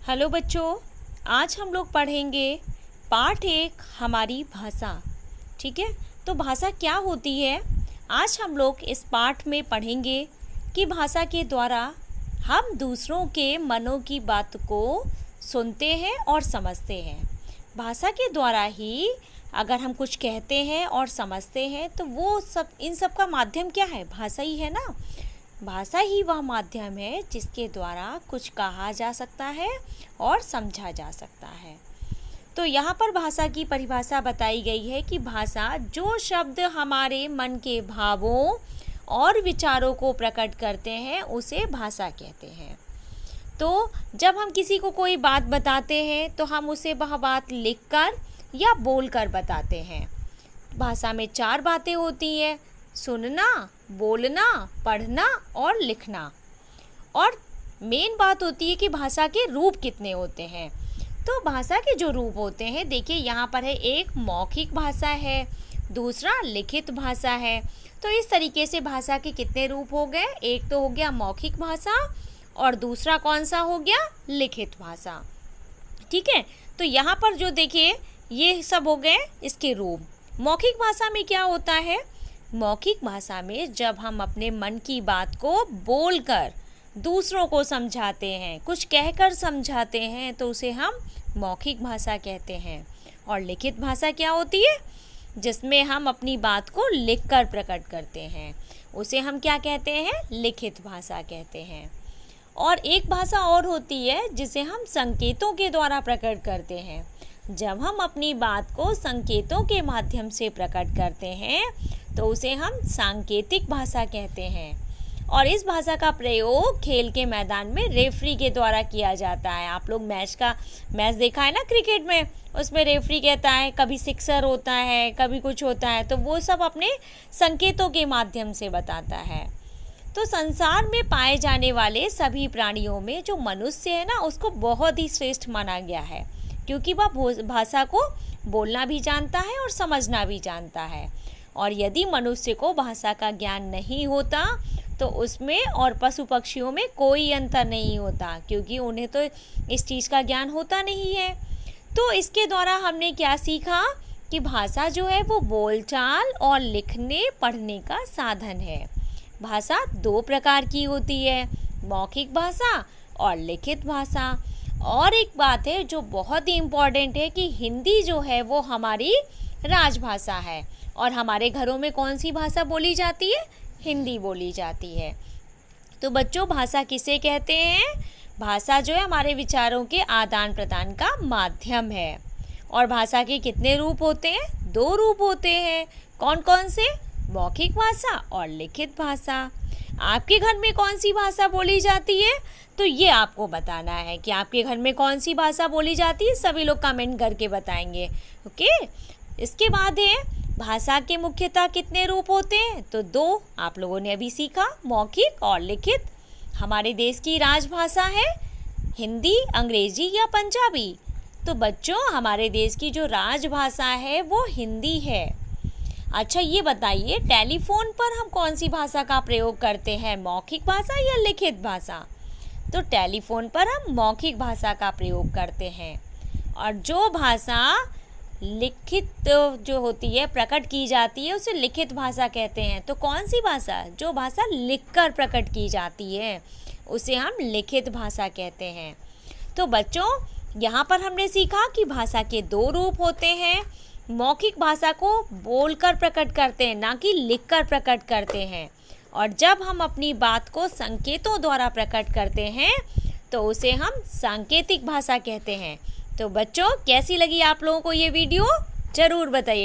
Hello बच्चों, आज हम लोग पढ़ेंगे पाठ 1 हमारी भाषा। ठीक है, तो भाषा क्या होती है आज हम लोग इस पाठ में पढ़ेंगे कि भाषा के द्वारा हम दूसरों के मनों की बात को सुनते हैं और समझते हैं। भाषा के द्वारा ही अगर हम कुछ कहते हैं और समझते हैं तो वो सब इन सब का माध्यम क्या है? भाषा ही है ना। भाषा ही वह माध्यम है जिसके द्वारा कुछ कहा जा सकता है और समझा जा सकता है। तो यहाँ पर भाषा की परिभाषा बताई गई है कि भाषा जो शब्द हमारे मन के भावों और विचारों को प्रकट करते हैं उसे भाषा कहते हैं। तो जब हम किसी को कोई बात बताते हैं तो हम उसे वह बात लिखकर या बोलकर बताते हैं। भाषा में 4 बातें होती हैं: सुनना, बोलना, पढ़ना और लिखना। और मेन बात होती है कि भाषा के रूप कितने होते हैं। तो भाषा के जो रूप होते हैं, देखिए यहाँ पर है, एक मौखिक भाषा है, दूसरा लिखित भाषा है। तो इस तरीके से भाषा के कितने रूप हो गए? एक तो हो गया मौखिक भाषा और दूसरा कौन सा हो गया? लिखित भाषा। ठीक है, तो यहाँ पर जो देखिए ये सब हो गए इसके रूप। मौखिक भाषा में क्या होता है? मौखिक भाषा में जब हम अपने मन की बात को बोलकर दूसरों को समझाते हैं, कुछ कहकर समझाते हैं, तो उसे हम मौखिक भाषा कहते हैं। और लिखित भाषा क्या होती है? जिसमें हम अपनी बात को लिखकर प्रकट करते हैं, उसे हम क्या कहते हैं? लिखित भाषा कहते हैं। और एक भाषा और होती है जिसे हम संकेतों के द्वारा प्रकट करते हैं। जब हम अपनी बात को संकेतों के माध्यम से प्रकट करते हैं तो उसे हम सांकेतिक भाषा कहते हैं। और इस भाषा का प्रयोग खेल के मैदान में रेफरी के द्वारा किया जाता है। आप लोग मैच देखा है ना क्रिकेट में, उसमें रेफरी कहता है, कभी सिक्सर होता है, कभी कुछ होता है, तो वो सब अपने संकेतों के माध्यम से बताता है। तो संसार में पाए जाने वाले सभी प्राणियों में जो मनुष्य है ना, उसको बहुत ही श्रेष्ठ माना गया है, क्योंकि वह भाषा को बोलना भी जानता है और समझना भी जानता है। और यदि मनुष्य को भाषा का ज्ञान नहीं होता तो उसमें और पशु पक्षियों में कोई अंतर नहीं होता, क्योंकि उन्हें तो इस चीज़ का ज्ञान होता नहीं है। तो इसके द्वारा हमने क्या सीखा कि भाषा जो है वो बोलचाल और लिखने पढ़ने का साधन है। भाषा 2 प्रकार की होती है, मौखिक भाषा और लिखित भाषा। और एक बात है जो बहुत ही इम्पॉर्टेंट है कि हिंदी जो है वो हमारी राजभाषा है। और हमारे घरों में कौन सी भाषा बोली जाती है? हिंदी बोली जाती है। तो बच्चों, भाषा किसे कहते हैं? भाषा जो है हमारे विचारों के आदान प्रदान का माध्यम है। और भाषा के कितने रूप होते हैं? 2 रूप होते हैं। कौन कौन से? मौखिक भाषा और लिखित भाषा। आपके घर में कौन सी भाषा बोली जाती है? तो ये आपको बताना है कि आपके घर में कौन सी भाषा बोली जाती है। सभी लोग कमेंट करके बताएंगे। ओके, इसके बाद है भाषा के मुख्यतः कितने रूप होते हैं? तो 2 आप लोगों ने अभी सीखा, मौखिक और लिखित। हमारे देश की राजभाषा है हिंदी, अंग्रेजी या पंजाबी। तो बच्चों, हमारे देश की जो राजभाषा है वो हिंदी है। अच्छा, ये बताइए टेलीफोन पर हम कौन सी भाषा का प्रयोग करते हैं? मौखिक भाषा या लिखित भाषा? तो टेलीफोन पर हम मौखिक भाषा का प्रयोग करते हैं। और जो भाषा लिखित जो होती है, प्रकट की जाती है, उसे लिखित भाषा कहते हैं। तो कौन सी भाषा? जो भाषा लिखकर प्रकट की जाती है उसे हम लिखित भाषा कहते हैं। तो बच्चों, यहाँ पर हमने सीखा कि भाषा के 2 रूप होते हैं। मौखिक भाषा को बोलकर प्रकट करते हैं, ना कि लिखकर प्रकट करते हैं। और जब हम अपनी बात को संकेतों द्वारा प्रकट करते हैं तो उसे हम सांकेतिक भाषा कहते हैं। तो बच्चों, कैसी लगी आप लोगों को ये वीडियो? ज़रूर बताइए।